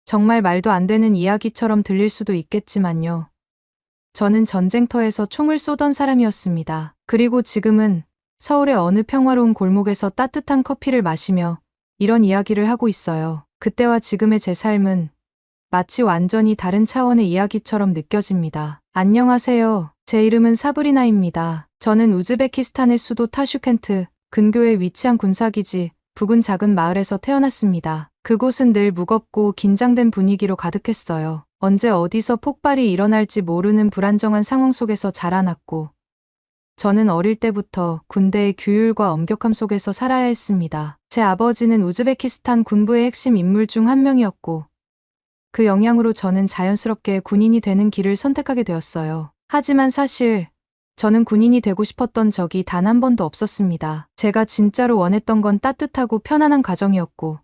정말 말도 안 되는 이야기처럼 들릴 수도 있겠지만요. 저는 전쟁터에서 총을 쏘던 사람이었습니다. 그리고 지금은 서울의 어느 평화로운 골목에서 따뜻한 커피를 마시며 이런 이야기를 하고 있어요. 그때와 지금의 제 삶은 마치 완전히 다른 차원의 이야기처럼 느껴집니다. 안녕하세요. 제 이름은 사브리나입니다. 저는 우즈베키스탄의 수도 타슈켄트 근교에 위치한 군사기지 부근 작은 마을에서 태어났습니다. 그곳은 늘 무겁고 긴장된 분위기로 가득했어요. 언제 어디서 폭발이 일어날지 모르는 불안정한 상황 속에서 자라났고, 저는 어릴 때부터 군대의 규율과 엄격함 속에서 살아야 했습니다. 제 아버지는 우즈베키스탄 군부의 핵심 인물 중 한 명이었고, 그 영향으로 저는 자연스럽게 군인이 되는 길을 선택하게 되었어요. 하지만 사실 저는 군인이 되고 싶었던 적이 단 한 번도 없었습니다. 제가 진짜로 원했던 건 따뜻하고 편안한 가정이었고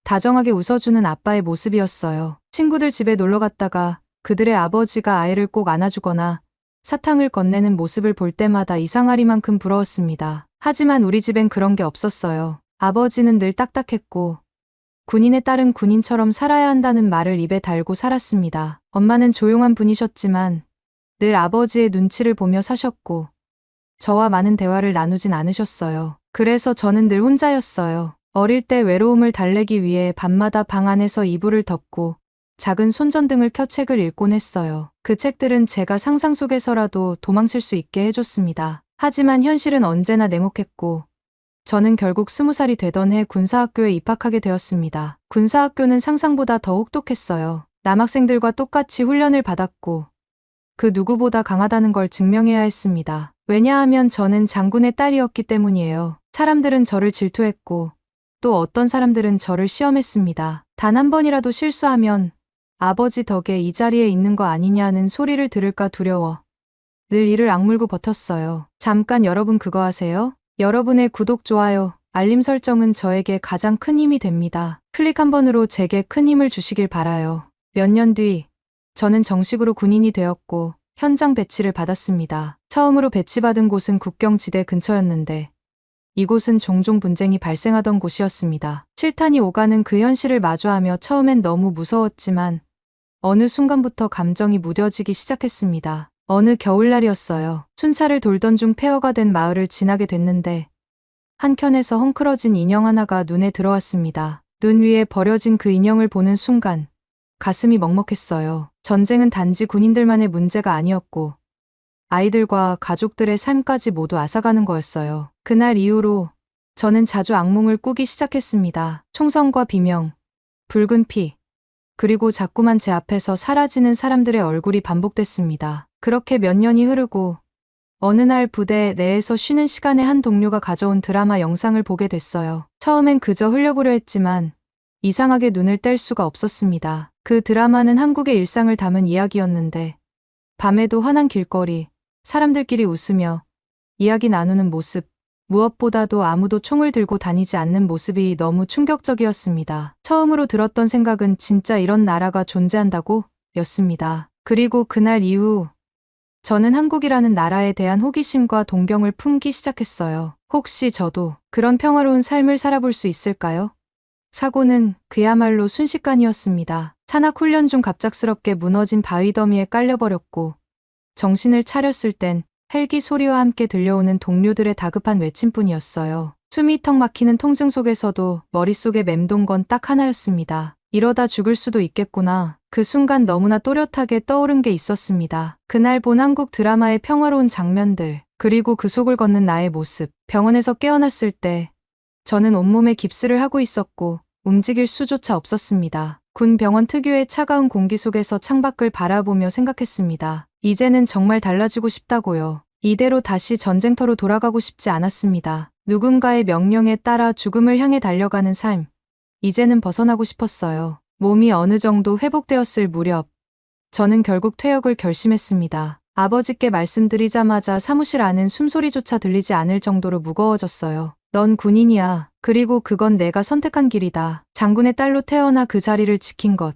다정하게 웃어주는 아빠의 모습이었어요. 친구들 집에 놀러 갔다가 그들의 아버지가 아이를 꼭 안아주거나 사탕을 건네는 모습을 볼 때마다 이상하리만큼 부러웠습니다. 하지만 우리 집엔 그런 게 없었어요. 아버지는 늘 딱딱했고 군인의 딸은 군인처럼 살아야 한다는 말을 입에 달고 살았습니다. 엄마는 조용한 분이셨지만 늘 아버지의 눈치를 보며 사셨고 저와 많은 대화를 나누진 않으셨어요. 그래서 저는 늘 혼자였어요. 어릴 때 외로움을 달래기 위해 밤마다 방 안에서 이불을 덮고 작은 손전등을 켜 책을 읽곤 했어요. 그 책들은 제가 상상 속에서라도 도망칠 수 있게 해줬습니다. 하지만 현실은 언제나 냉혹했고 저는 결국 20살이 되던 해 군사학교에 입학하게 되었습니다. 군사학교는 상상보다 더 혹독했어요. 남학생들과 똑같이 훈련을 받았고 그 누구보다 강하다는 걸 증명해야 했습니다. 왜냐하면 저는 장군의 딸이었기 때문이에요. 사람들은 저를 질투했고 또 어떤 사람들은 저를 시험했습니다. 단 한 번이라도 실수하면 아버지 덕에 이 자리에 있는 거 아니냐는 소리를 들을까 두려워 늘 이를 악물고 버텼어요. 잠깐 여러분 그거 아세요? 여러분의 구독, 좋아요, 알림 설정은 저에게 가장 큰 힘이 됩니다. 클릭 한 번으로 제게 큰 힘을 주시길 바라요. 몇 년 뒤 저는 정식으로 군인이 되었고 현장 배치를 받았습니다. 처음으로 배치받은 곳은 국경지대 근처였는데 이곳은 종종 분쟁이 발생하던 곳이었습니다. 실탄이 오가는 그 현실을 마주하며 처음엔 너무 무서웠지만 어느 순간부터 감정이 무뎌지기 시작했습니다. 어느 겨울날이었어요. 순찰을 돌던 중 폐허가 된 마을을 지나게 됐는데 한켠에서 헝클어진 인형 하나가 눈에 들어왔습니다. 눈 위에 버려진 그 인형을 보는 순간 가슴이 먹먹했어요. 전쟁은 단지 군인들만의 문제가 아니었고 아이들과 가족들의 삶까지 모두 앗아가는 거였어요. 그날 이후로 저는 자주 악몽을 꾸기 시작했습니다. 총성과 비명, 붉은 피, 그리고 자꾸만 제 앞에서 사라지는 사람들의 얼굴이 반복됐습니다. 그렇게 몇 년이 흐르고 어느 날 부대 내에서 쉬는 시간에 한 동료가 가져온 드라마 영상을 보게 됐어요. 처음엔 그저 흘려보려 했지만 이상하게 눈을 뗄 수가 없었습니다. 그 드라마는 한국의 일상을 담은 이야기였는데 밤에도 환한 길거리, 사람들끼리 웃으며 이야기 나누는 모습, 무엇보다도 아무도 총을 들고 다니지 않는 모습이 너무 충격적이었습니다. 처음으로 들었던 생각은 진짜 이런 나라가 존재한다고? 였습니다. 그리고 그날 이후 저는 한국이라는 나라에 대한 호기심과 동경을 품기 시작했어요. 혹시 저도 그런 평화로운 삶을 살아볼 수 있을까요? 사고는 그야말로 순식간이었습니다. 산악 훈련 중 갑작스럽게 무너진 바위 더미에 깔려버렸고 정신을 차렸을 땐 헬기 소리와 함께 들려오는 동료들의 다급한 외침뿐이었어요. 숨이 턱 막히는 통증 속에서도 머릿속에 맴돈 건 딱 하나였습니다. 이러다 죽을 수도 있겠구나. 그 순간 너무나 또렷하게 떠오른 게 있었습니다. 그날 본 한국 드라마의 평화로운 장면들, 그리고 그 속을 걷는 나의 모습. 병원에서 깨어났을 때 저는 온몸에 깁스를 하고 있었고 움직일 수조차 없었습니다. 군 병원 특유의 차가운 공기 속에서 창밖을 바라보며 생각했습니다. 이제는 정말 달라지고 싶다고요. 이대로 다시 전쟁터로 돌아가고 싶지 않았습니다. 누군가의 명령에 따라 죽음을 향해 달려가는 삶. 이제는 벗어나고 싶었어요. 몸이 어느 정도 회복되었을 무렵 저는 결국 퇴역을 결심했습니다. 아버지께 말씀드리자마자 사무실 안은 숨소리조차 들리지 않을 정도로 무거워졌어요. 넌 군인이야. 그리고 그건 내가 선택한 길이다. 장군의 딸로 태어나 그 자리를 지킨 것.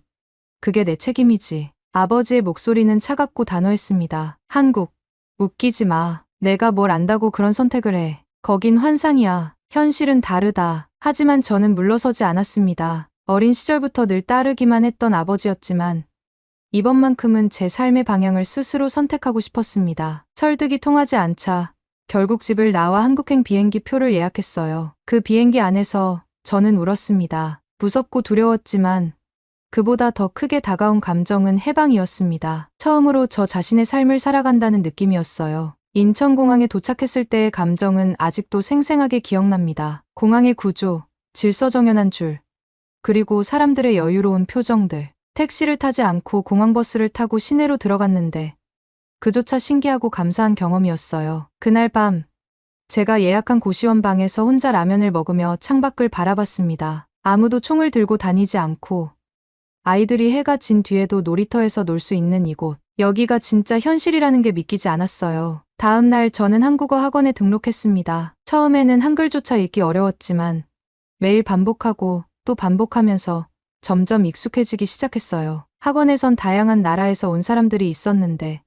그게 내 책임이지. 아버지의 목소리는 차갑고 단호했습니다. 한국, 웃기지 마. 내가 뭘 안다고 그런 선택을 해. 거긴 환상이야. 현실은 다르다. 하지만 저는 물러서지 않았습니다. 어린 시절부터 늘 따르기만 했던 아버지였지만 이번만큼은 제 삶의 방향을 스스로 선택하고 싶었습니다. 설득이 통하지 않자 결국 집을 나와 한국행 비행기 표를 예약했어요. 그 비행기 안에서 저는 울었습니다. 무섭고 두려웠지만 그보다 더 크게 다가온 감정은 해방이었습니다. 처음으로 저 자신의 삶을 살아간다는 느낌이었어요. 인천공항에 도착했을 때의 감정은 아직도 생생하게 기억납니다. 공항의 구조, 질서정연한 줄, 그리고 사람들의 여유로운 표정들. 택시를 타지 않고 공항버스를 타고 시내로 들어갔는데 그조차 신기하고 감사한 경험이었어요. 그날 밤 제가 예약한 고시원 방에서 혼자 라면을 먹으며 창밖을 바라봤습니다. 아무도 총을 들고 다니지 않고 아이들이 해가 진 뒤에도 놀이터에서 놀 수 있는 이곳. 여기가 진짜 현실이라는 게 믿기지 않았어요. 다음 날 저는 한국어 학원에 등록했습니다. 처음에는 한글조차 읽기 어려웠지만 매일 반복하고 또 반복하면서 점점 익숙해지기 시작했어요. 학원에선 다양한 나라에서 온 사람들이 있었는데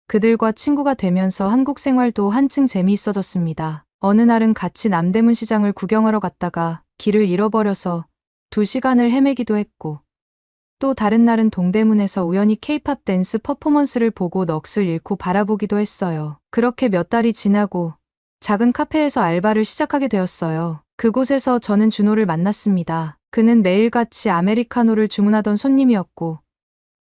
그들과 친구가 되면서 한국 생활도 한층 재미있어졌습니다. 어느 날은 같이 남대문 시장을 구경하러 갔다가 길을 잃어버려서 2시간을 헤매기도 했고 또 다른 날은 동대문에서 우연히 케이팝 댄스 퍼포먼스를 보고 넋을 잃고 바라보기도 했어요. 그렇게 몇 달이 지나고 작은 카페에서 알바를 시작하게 되었어요. 그곳에서 저는 준호를 만났습니다. 그는 매일같이 아메리카노를 주문하던 손님이었고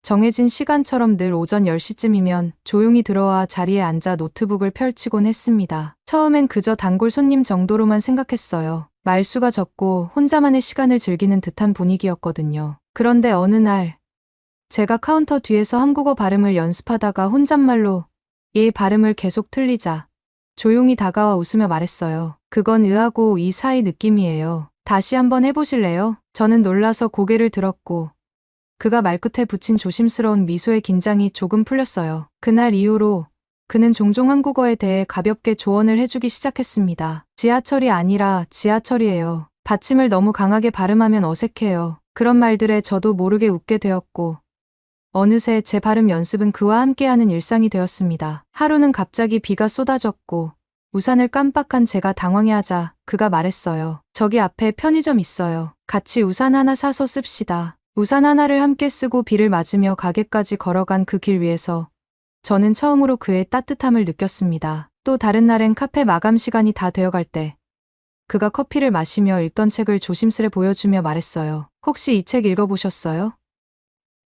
정해진 시간처럼 늘 오전 10시쯤이면 조용히 들어와 자리에 앉아 노트북을 펼치곤 했습니다. 처음엔 그저 단골 손님 정도로만 생각했어요. 말수가 적고 혼자만의 시간을 즐기는 듯한 분위기였거든요. 그런데 어느 날 제가 카운터 뒤에서 한국어 발음을 연습하다가 혼잣말로 얘 발음을 계속 틀리자 조용히 다가와 웃으며 말했어요. 그건 의하고 이 사이 느낌이에요. 다시 한번 해보실래요? 저는 놀라서 고개를 들었고 그가 말끝에 붙인 조심스러운 미소의 긴장이 조금 풀렸어요. 그날 이후로 그는 종종 한국어에 대해 가볍게 조언을 해주기 시작했습니다. 지하철이 아니라 지하철이에요. 받침을 너무 강하게 발음하면 어색해요. 그런 말들에 저도 모르게 웃게 되었고 어느새 제 발음 연습은 그와 함께하는 일상이 되었습니다. 하루는 갑자기 비가 쏟아졌고 우산을 깜빡한 제가 당황해하자 그가 말했어요. 저기 앞에 편의점 있어요. 같이 우산 하나 사서 씁시다. 우산 하나를 함께 쓰고 비를 맞으며 가게까지 걸어간 그 길 위에서 저는 처음으로 그의 따뜻함을 느꼈습니다. 또 다른 날엔 카페 마감 시간이 다 되어갈 때 그가 커피를 마시며 읽던 책을 조심스레 보여주며 말했어요. 혹시 이 책 읽어보셨어요?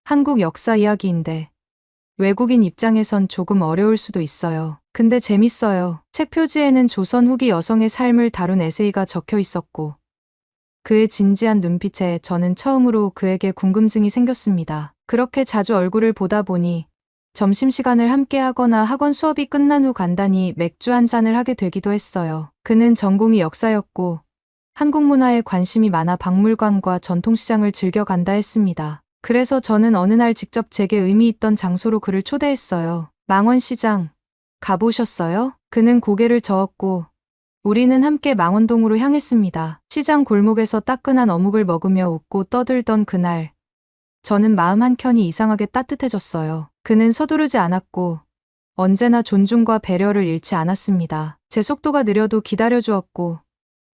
한국 역사 이야기인데 외국인 입장에선 조금 어려울 수도 있어요. 근데 재밌어요. 책 표지에는 조선 후기 여성의 삶을 다룬 에세이가 적혀 있었고 그의 진지한 눈빛에 저는 처음으로 그에게 궁금증이 생겼습니다. 그렇게 자주 얼굴을 보다 보니 점심시간을 함께 하거나 학원 수업이 끝난 후 간단히 맥주 한 잔을 하게 되기도 했어요. 그는 전공이 역사였고 한국 문화에 관심이 많아 박물관과 전통시장을 즐겨 간다 했습니다. 그래서 저는 어느 날 직접 제게 의미 있던 장소로 그를 초대했어요. 망원시장 가보셨어요? 그는 고개를 저었고 우리는 함께 망원동으로 향했습니다. 시장 골목에서 따끈한 어묵을 먹으며 웃고 떠들던 그날 저는 마음 한켠이 이상하게 따뜻해졌어요. 그는 서두르지 않았고 언제나 존중과 배려를 잃지 않았습니다. 제 속도가 느려도 기다려주었고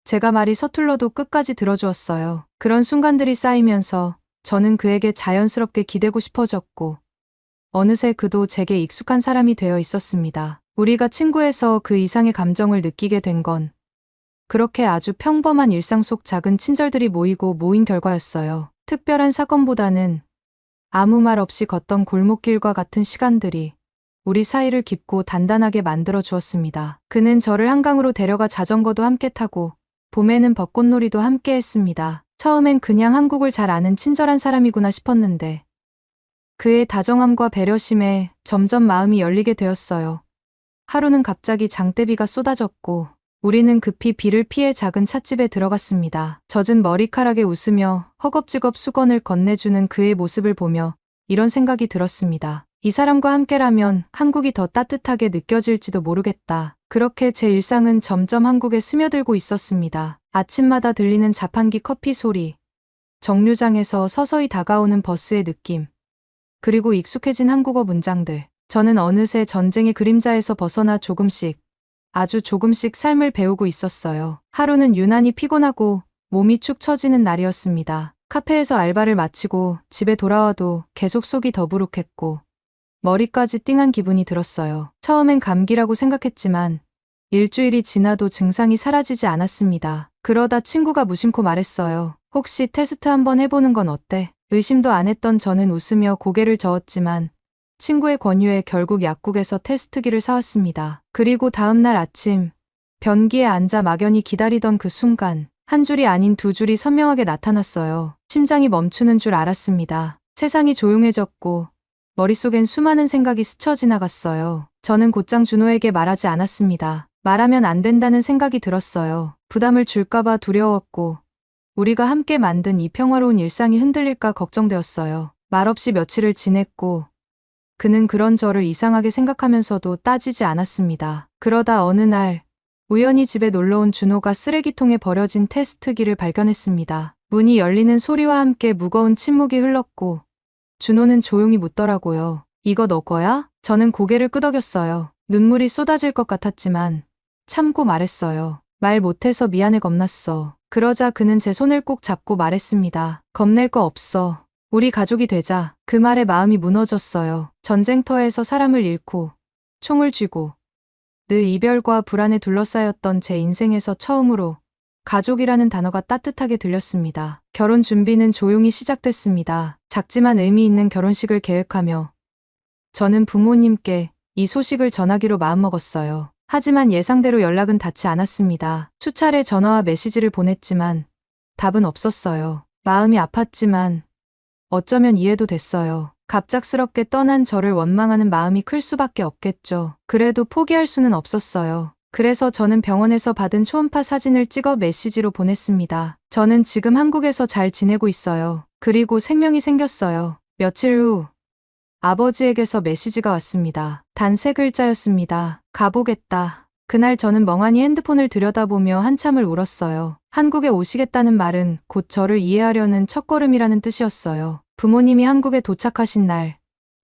제가 말이 서툴러도 끝까지 들어주었어요. 그런 순간들이 쌓이면서 저는 그에게 자연스럽게 기대고 싶어졌고 어느새 그도 제게 익숙한 사람이 되어 있었습니다. 우리가 친구에서 그 이상의 감정을 느끼게 된 건 그렇게 아주 평범한 일상 속 작은 친절들이 모이고 모인 결과였어요. 특별한 사건보다는 아무 말 없이 걷던 골목길과 같은 시간들이 우리 사이를 깊고 단단하게 만들어 주었습니다. 그는 저를 한강으로 데려가 자전거도 함께 타고 봄에는 벚꽃놀이도 함께 했습니다. 처음엔 그냥 한국을 잘 아는 친절한 사람이구나 싶었는데 그의 다정함과 배려심에 점점 마음이 열리게 되었어요. 하루는 갑자기 장대비가 쏟아졌고 우리는 급히 비를 피해 작은 찻집에 들어갔습니다. 젖은 머리카락에 웃으며 허겁지겁 수건을 건네주는 그의 모습을 보며 이런 생각이 들었습니다. 이 사람과 함께라면 한국이 더 따뜻하게 느껴질지도 모르겠다. 그렇게 제 일상은 점점 한국에 스며들고 있었습니다. 아침마다 들리는 자판기 커피 소리, 정류장에서 서서히 다가오는 버스의 느낌, 그리고 익숙해진 한국어 문장들. 저는 어느새 전쟁의 그림자에서 벗어나 조금씩, 아주 조금씩 삶을 배우고 있었어요. 하루는 유난히 피곤하고 몸이 축 처지는 날이었습니다. 카페에서 알바를 마치고 집에 돌아와도 계속 속이 더부룩했고 머리까지 띵한 기분이 들었어요. 처음엔 감기라고 생각했지만 일주일이 지나도 증상이 사라지지 않았습니다. 그러다 친구가 무심코 말했어요. 혹시 테스트 한번 해보는 건 어때? 의심도 안 했던 저는 웃으며 고개를 저었지만 친구의 권유에 결국 약국에서 테스트기를 사왔습니다. 그리고 다음날 아침 변기에 앉아 막연히 기다리던 그 순간 한 줄이 아닌 두 줄이 선명하게 나타났어요. 심장이 멈추는 줄 알았습니다. 세상이 조용해졌고 머릿속엔 수많은 생각이 스쳐 지나갔어요. 저는 곧장 준호에게 말하지 않았습니다. 말하면 안 된다는 생각이 들었어요. 부담을 줄까봐 두려웠고 우리가 함께 만든 이 평화로운 일상이 흔들릴까 걱정되었어요. 말없이 며칠을 지냈고 그는 그런 저를 이상하게 생각하면서도 따지지 않았습니다. 그러다 어느 날 우연히 집에 놀러온 준호가 쓰레기통에 버려진 테스트기를 발견했습니다. 문이 열리는 소리와 함께 무거운 침묵이 흘렀고 준호는 조용히 묻더라고요. 이거 너 거야? 저는 고개를 끄덕였어요. 눈물이 쏟아질 것 같았지만 참고 말했어요. 말 못해서 미안해 겁났어. 그러자 그는 제 손을 꼭 잡고 말했습니다. 겁낼 거 없어. 우리 가족이 되자. 그 말에 마음이 무너졌어요. 전쟁터에서 사람을 잃고 총을 쥐고 늘 이별과 불안에 둘러싸였던 제 인생에서 처음으로 가족이라는 단어가 따뜻하게 들렸습니다. 결혼 준비는 조용히 시작됐습니다. 작지만 의미 있는 결혼식을 계획하며 저는 부모님께 이 소식을 전하기로 마음먹었어요. 하지만 예상대로 연락은 닿지 않았습니다. 수차례 전화와 메시지를 보냈지만 답은 없었어요. 마음이 아팠지만 어쩌면 이해도 됐어요. 갑작스럽게 떠난 저를 원망하는 마음이 클 수밖에 없겠죠. 그래도 포기할 수는 없었어요. 그래서 저는 병원에서 받은 초음파 사진을 찍어 메시지로 보냈습니다. 저는 지금 한국에서 잘 지내고 있어요. 그리고 생명이 생겼어요. 며칠 후 아버지에게서 메시지가 왔습니다. 단 3글자였습니다. 가보겠다. 그날 저는 멍하니 핸드폰을 들여다보며 한참을 울었어요. 한국에 오시겠다는 말은 곧 저를 이해하려는 첫걸음이라는 뜻이었어요. 부모님이 한국에 도착하신 날,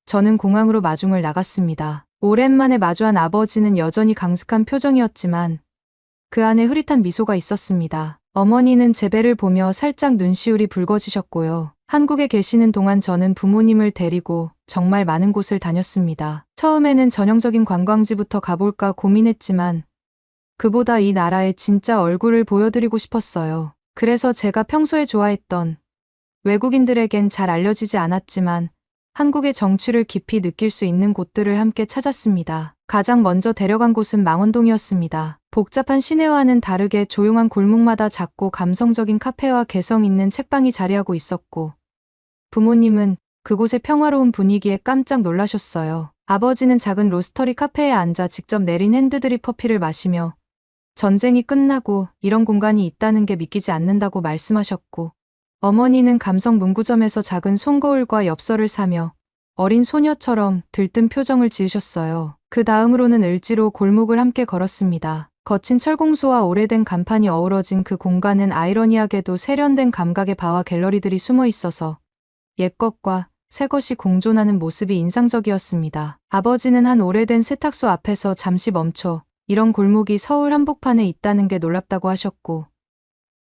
저는 공항으로 마중을 나갔습니다. 오랜만에 마주한 아버지는 여전히 강직한 표정이었지만 그 안에 흐릿한 미소가 있었습니다. 어머니는 제 배를 보며 살짝 눈시울이 붉어지셨고요. 한국에 계시는 동안 저는 부모님을 데리고 정말 많은 곳을 다녔습니다. 처음에는 전형적인 관광지부터 가볼까 고민했지만 그보다 이 나라의 진짜 얼굴을 보여드리고 싶었어요. 그래서 제가 평소에 좋아했던 외국인들에겐 잘 알려지지 않았지만 한국의 정취를 깊이 느낄 수 있는 곳들을 함께 찾았습니다. 가장 먼저 데려간 곳은 망원동이었습니다. 복잡한 시내와는 다르게 조용한 골목마다 작고 감성적인 카페와 개성 있는 책방이 자리하고 있었고 부모님은 그곳의 평화로운 분위기에 깜짝 놀라셨어요. 아버지는 작은 로스터리 카페에 앉아 직접 내린 핸드드립 커피를 마시며 전쟁이 끝나고 이런 공간이 있다는 게 믿기지 않는다고 말씀하셨고 어머니는 감성 문구점에서 작은 손거울과 엽서를 사며 어린 소녀처럼 들뜬 표정을 지으셨어요. 그 다음으로는 을지로 골목을 함께 걸었습니다. 거친 철공소와 오래된 간판이 어우러진 그 공간은 아이러니하게도 세련된 감각의 바와 갤러리들이 숨어 있어서 옛것과 새것이 공존하는 모습이 인상적이었습니다. 아버지는 한 오래된 세탁소 앞에서 잠시 멈춰 이런 골목이 서울 한복판에 있다는 게 놀랍다고 하셨고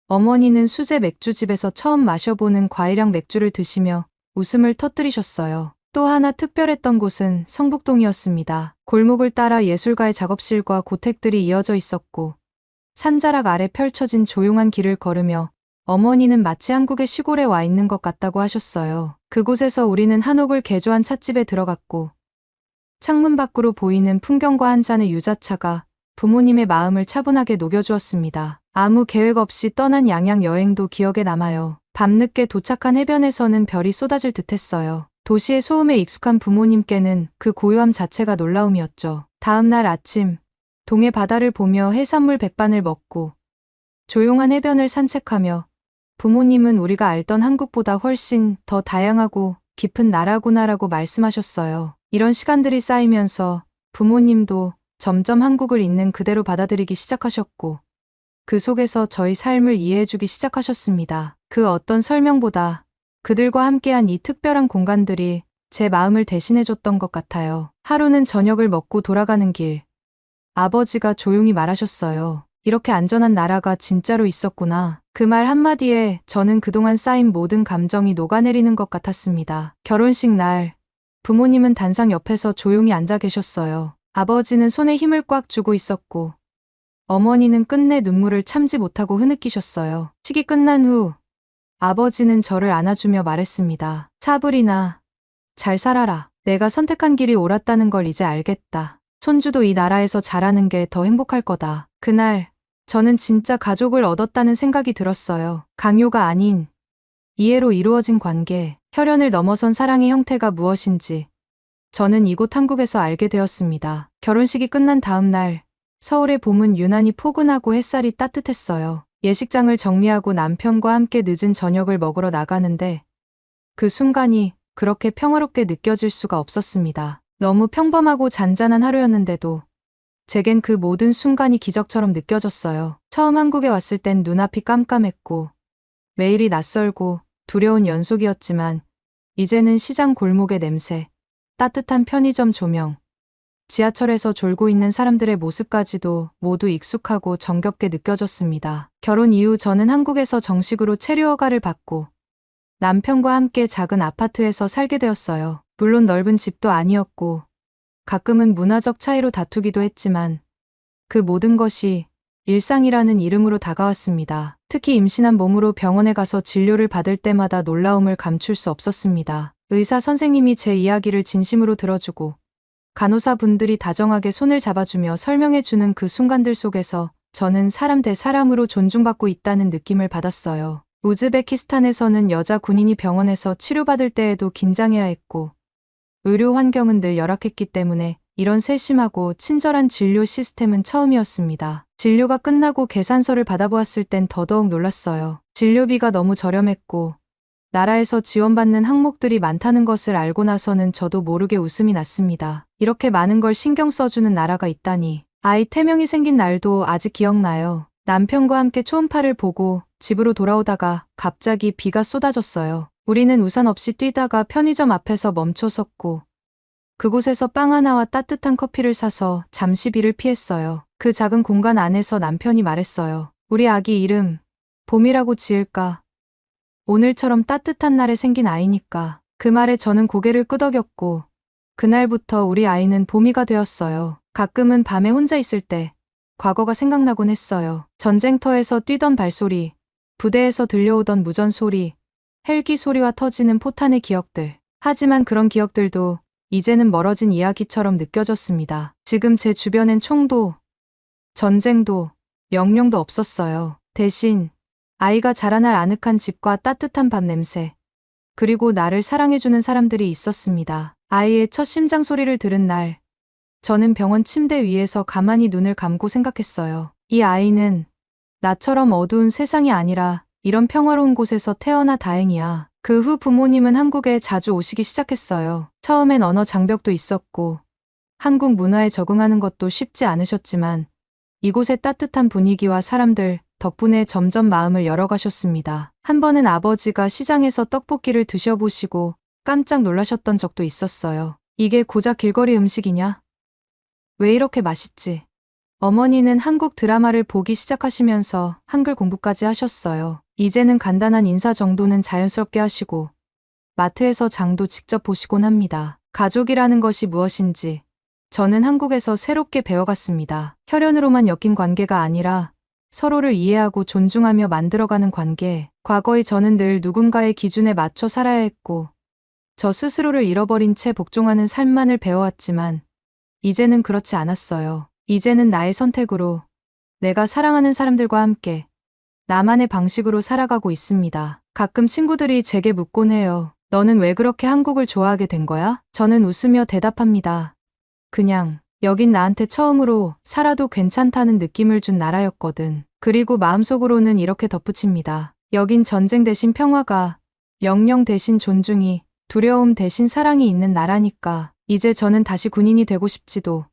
어머니는 수제 맥주집에서 처음 마셔보는 과일향 맥주를 드시며 웃음을 터뜨리셨어요. 또 하나 특별했던 곳은 성북동이었습니다. 골목을 따라 예술가의 작업실과 고택들이 이어져 있었고 산자락 아래 펼쳐진 조용한 길을 걸으며 어머니는 마치 한국의 시골에 와 있는 것 같다고 하셨어요. 그곳에서 우리는 한옥을 개조한 찻집에 들어갔고 창문 밖으로 보이는 풍경과 한 잔의 유자차가 부모님의 마음을 차분하게 녹여주었습니다. 아무 계획 없이 떠난 양양 여행도 기억에 남아요. 밤늦게 도착한 해변에서는 별이 쏟아질 듯했어요. 도시의 소음에 익숙한 부모님께는 그 고요함 자체가 놀라움이었죠. 다음 날 아침, 동해 바다를 보며 해산물 백반을 먹고 조용한 해변을 산책하며 부모님은 우리가 알던 한국보다 훨씬 더 다양하고 깊은 나라구나라고 말씀하셨어요. 이런 시간들이 쌓이면서 부모님도 점점 한국을 있는 그대로 받아들이기 시작하셨고 그 속에서 저희 삶을 이해해주기 시작하셨습니다. 그 어떤 설명보다 그들과 함께한 이 특별한 공간들이 제 마음을 대신해줬던 것 같아요. 하루는 저녁을 먹고 돌아가는 길, 아버지가 조용히 말하셨어요. 이렇게 안전한 나라가 진짜로 있었구나. 그 말 한마디에 저는 그동안 쌓인 모든 감정이 녹아내리는 것 같았습니다. 결혼식 날, 부모님은 단상 옆에서 조용히 앉아 계셨어요. 아버지는 손에 힘을 꽉 쥐고 있었고, 어머니는 끝내 눈물을 참지 못하고 흐느끼셨어요. 식이 끝난 후, 아버지는 저를 안아주며 말했습니다. 사브리나, 잘 살아라. 내가 선택한 길이 옳았다는 걸 이제 알겠다. 손주도 이 나라에서 자라는 게 더 행복할 거다. 그날, 저는 진짜 가족을 얻었다는 생각이 들었어요. 강요가 아닌 이해로 이루어진 관계, 혈연을 넘어선 사랑의 형태가 무엇인지 저는 이곳 한국에서 알게 되었습니다. 결혼식이 끝난 다음 날, 서울의 봄은 유난히 포근하고 햇살이 따뜻했어요. 예식장을 정리하고 남편과 함께 늦은 저녁을 먹으러 나가는데 그 순간이 그렇게 평화롭게 느껴질 수가 없었습니다. 너무 평범하고 잔잔한 하루였는데도 제겐 그 모든 순간이 기적처럼 느껴졌어요. 처음 한국에 왔을 땐 눈앞이 깜깜했고 매일이 낯설고 두려운 연속이었지만 이제는 시장 골목의 냄새, 따뜻한 편의점 조명, 지하철에서 졸고 있는 사람들의 모습까지도 모두 익숙하고 정겹게 느껴졌습니다. 결혼 이후 저는 한국에서 정식으로 체류 허가를 받고 남편과 함께 작은 아파트에서 살게 되었어요. 물론 넓은 집도 아니었고 가끔은 문화적 차이로 다투기도 했지만 그 모든 것이 일상이라는 이름으로 다가왔습니다. 특히 임신한 몸으로 병원에 가서 진료를 받을 때마다 놀라움을 감출 수 없었습니다. 의사 선생님이 제 이야기를 진심으로 들어주고 간호사분들이 다정하게 손을 잡아주며 설명해주는 그 순간들 속에서 저는 사람 대 사람으로 존중받고 있다는 느낌을 받았어요. 우즈베키스탄에서는 여자 군인이 병원에서 치료받을 때에도 긴장해야 했고 의료 환경은 늘 열악했기 때문에 이런 세심하고 친절한 진료 시스템은 처음이었습니다. 진료가 끝나고 계산서를 받아보았을 땐 더더욱 놀랐어요. 진료비가 너무 저렴했고 나라에서 지원받는 항목들이 많다는 것을 알고 나서는 저도 모르게 웃음이 났습니다. 이렇게 많은 걸 신경 써주는 나라가 있다니. 아이 태명이 생긴 날도 아직 기억나요. 남편과 함께 초음파를 보고 집으로 돌아오다가 갑자기 비가 쏟아졌어요. 우리는 우산 없이 뛰다가 편의점 앞에서 멈춰 섰고 그곳에서 빵 하나와 따뜻한 커피를 사서 잠시 비를 피했어요. 그 작은 공간 안에서 남편이 말했어요. 우리 아기 이름 봄이라고 지을까? 오늘처럼 따뜻한 날에 생긴 아이니까. 그 말에 저는 고개를 끄덕였고 그날부터 우리 아이는 봄이가 되었어요. 가끔은 밤에 혼자 있을 때 과거가 생각나곤 했어요. 전쟁터에서 뛰던 발소리, 부대에서 들려오던 무전 소리, 헬기 소리와 터지는 포탄의 기억들. 하지만 그런 기억들도 이제는 멀어진 이야기처럼 느껴졌습니다. 지금 제 주변엔 총도, 전쟁도, 명령도 없었어요. 대신 아이가 자라날 아늑한 집과 따뜻한 밥 냄새, 그리고 나를 사랑해주는 사람들이 있었습니다. 아이의 첫 심장 소리를 들은 날, 저는 병원 침대 위에서 가만히 눈을 감고 생각했어요. 이 아이는 나처럼 어두운 세상이 아니라 이런 평화로운 곳에서 태어나 다행이야. 그 후 부모님은 한국에 자주 오시기 시작했어요. 처음엔 언어 장벽도 있었고 한국 문화에 적응하는 것도 쉽지 않으셨지만 이곳의 따뜻한 분위기와 사람들 덕분에 점점 마음을 열어가셨습니다. 한 번은 아버지가 시장에서 떡볶이를 드셔보시고 깜짝 놀라셨던 적도 있었어요. 이게 고작 길거리 음식이냐? 왜 이렇게 맛있지? 어머니는 한국 드라마를 보기 시작하시면서 한글 공부까지 하셨어요. 이제는 간단한 인사 정도는 자연스럽게 하시고 마트에서 장도 직접 보시곤 합니다. 가족이라는 것이 무엇인지 저는 한국에서 새롭게 배워갔습니다. 혈연으로만 엮인 관계가 아니라 서로를 이해하고 존중하며 만들어가는 관계. 과거의 저는 늘 누군가의 기준에 맞춰 살아야 했고 저 스스로를 잃어버린 채 복종하는 삶만을 배워왔지만 이제는 그렇지 않았어요. 이제는 나의 선택으로 내가 사랑하는 사람들과 함께 나만의 방식으로 살아가고 있습니다. 가끔 친구들이 제게 묻곤 해요. 너는 왜 그렇게 한국을 좋아하게 된 거야? 저는 웃으며 대답합니다. 그냥 여긴 나한테 처음으로 살아도 괜찮다는 느낌을 준 나라였거든. 그리고 마음속으로는 이렇게 덧붙입니다. 여긴 전쟁 대신 평화가, 명령 대신 존중이, 두려움 대신 사랑이 있는 나라니까. 이제 저는 다시 군인이 되고 싶지도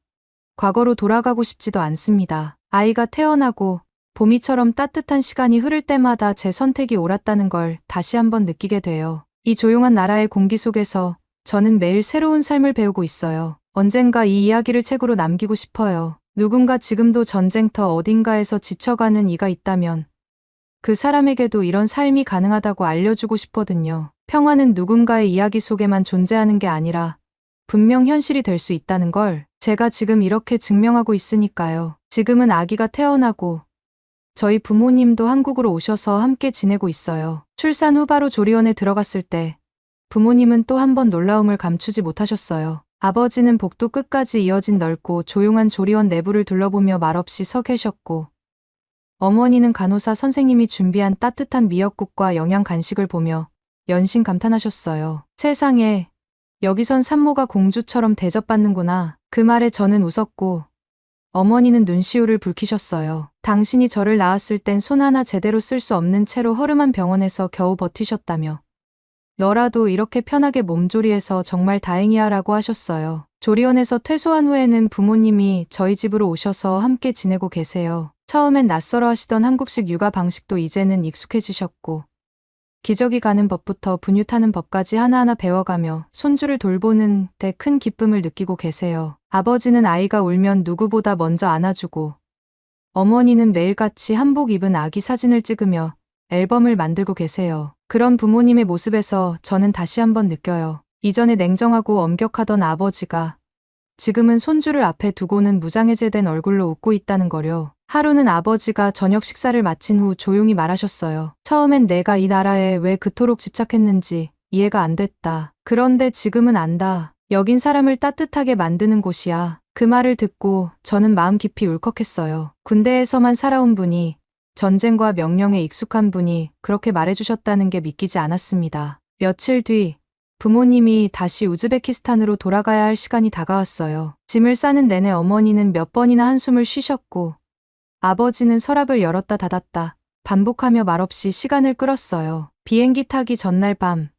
과거로 돌아가고 싶지도 않습니다. 아이가 태어나고 봄이처럼 따뜻한 시간이 흐를 때마다 제 선택이 옳았다는 걸 다시 한번 느끼게 돼요. 이 조용한 나라의 공기 속에서 저는 매일 새로운 삶을 배우고 있어요. 언젠가 이 이야기를 책으로 남기고 싶어요. 누군가 지금도 전쟁터 어딘가에서 지쳐가는 이가 있다면 그 사람에게도 이런 삶이 가능하다고 알려주고 싶거든요. 평화는 누군가의 이야기 속에만 존재하는 게 아니라 분명 현실이 될 수 있다는 걸 제가 지금 이렇게 증명하고 있으니까요. 지금은 아기가 태어나고 저희 부모님도 한국으로 오셔서 함께 지내고 있어요. 출산 후 바로 조리원에 들어갔을 때 부모님은 또 한 번 놀라움을 감추지 못하셨어요. 아버지는 복도 끝까지 이어진 넓고 조용한 조리원 내부를 둘러보며 말없이 서 계셨고, 어머니는 간호사 선생님이 준비한 따뜻한 미역국과 영양 간식을 보며 연신 감탄하셨어요. 세상에, 여기선 산모가 공주처럼 대접받는구나. 그 말에 저는 웃었고, 어머니는 눈시울을 붉히셨어요. 당신이 저를 낳았을 땐 손 하나 제대로 쓸 수 없는 채로 허름한 병원에서 겨우 버티셨다며. 너라도 이렇게 편하게 몸조리해서 정말 다행이야 라고 하셨어요. 조리원에서 퇴소한 후에는 부모님이 저희 집으로 오셔서 함께 지내고 계세요. 처음엔 낯설어 하시던 한국식 육아 방식도 이제는 익숙해지셨고, 기저귀 가는 법부터 분유 타는 법까지 하나하나 배워가며 손주를 돌보는 데 큰 기쁨을 느끼고 계세요. 아버지는 아이가 울면 누구보다 먼저 안아주고, 어머니는 매일같이 한복 입은 아기 사진을 찍으며 앨범을 만들고 계세요. 그런 부모님의 모습에서 저는 다시 한번 느껴요. 이전에 냉정하고 엄격하던 아버지가 지금은 손주를 앞에 두고는 무장해제된 얼굴로 웃고 있다는 거요. 하루는 아버지가 저녁 식사를 마친 후 조용히 말하셨어요. 처음엔 내가 이 나라에 왜 그토록 집착했는지 이해가 안 됐다. 그런데 지금은 안다. 여긴 사람을 따뜻하게 만드는 곳이야. 그 말을 듣고 저는 마음 깊이 울컥했어요. 군대에서만 살아온 분이, 전쟁과 명령에 익숙한 분이 그렇게 말해주셨다는 게 믿기지 않았습니다. 며칠 뒤 부모님이 다시 우즈베키스탄으로 돌아가야 할 시간이 다가왔어요. 짐을 싸는 내내 어머니는 몇 번이나 한숨을 쉬셨고, 아버지는 서랍을 열었다 닫았다 반복하며 말없이 시간을 끌었어요. 비행기 타기 전날 밤,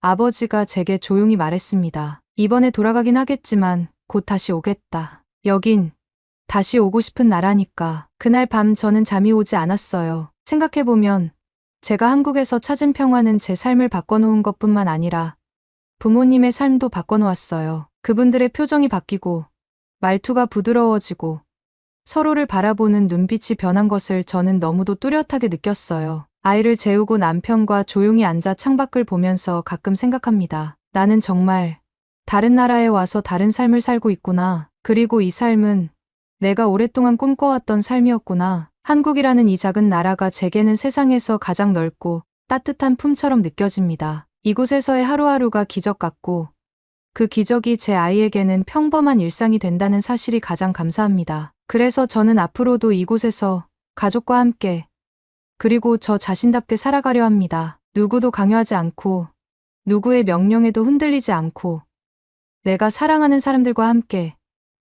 아버지가 제게 조용히 말했습니다. 이번에 돌아가긴 하겠지만 곧 다시 오겠다. 여긴 다시 오고 싶은 나라니까. 그날 밤 저는 잠이 오지 않았어요. 생각해보면 제가 한국에서 찾은 평화는 제 삶을 바꿔놓은 것뿐만 아니라 부모님의 삶도 바꿔놓았어요. 그분들의 표정이 바뀌고 말투가 부드러워지고 서로를 바라보는 눈빛이 변한 것을 저는 너무도 뚜렷하게 느꼈어요. 아이를 재우고 남편과 조용히 앉아 창밖을 보면서 가끔 생각합니다. 나는 정말 다른 나라에 와서 다른 삶을 살고 있구나. 그리고 이 삶은 내가 오랫동안 꿈꿔왔던 삶이었구나. 한국이라는 이 작은 나라가 제게는 세상에서 가장 넓고 따뜻한 품처럼 느껴집니다. 이곳에서의 하루하루가 기적 같고, 그 기적이 제 아이에게는 평범한 일상이 된다는 사실이 가장 감사합니다. 그래서 저는 앞으로도 이곳에서 가족과 함께, 그리고 저 자신답게 살아가려 합니다. 누구도 강요하지 않고, 누구의 명령에도 흔들리지 않고, 내가 사랑하는 사람들과 함께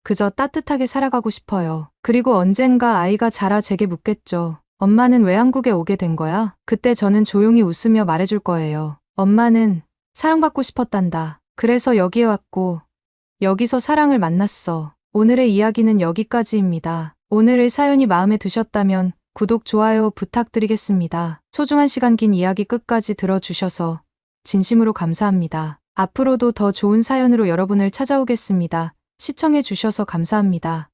그저 따뜻하게 살아가고 싶어요. 그리고 언젠가 아이가 자라 제게 묻겠죠. 엄마는 왜 한국에 오게 된 거야? 그때 저는 조용히 웃으며 말해줄 거예요. 엄마는 사랑받고 싶었단다. 그래서 여기에 왔고, 여기서 사랑을 만났어. 오늘의 이야기는 여기까지입니다. 오늘의 사연이 마음에 드셨다면 구독, 좋아요 부탁드리겠습니다. 소중한 시간, 긴 이야기 끝까지 들어주셔서 진심으로 감사합니다. 앞으로도 더 좋은 사연으로 여러분을 찾아오겠습니다. 시청해 주셔서 감사합니다.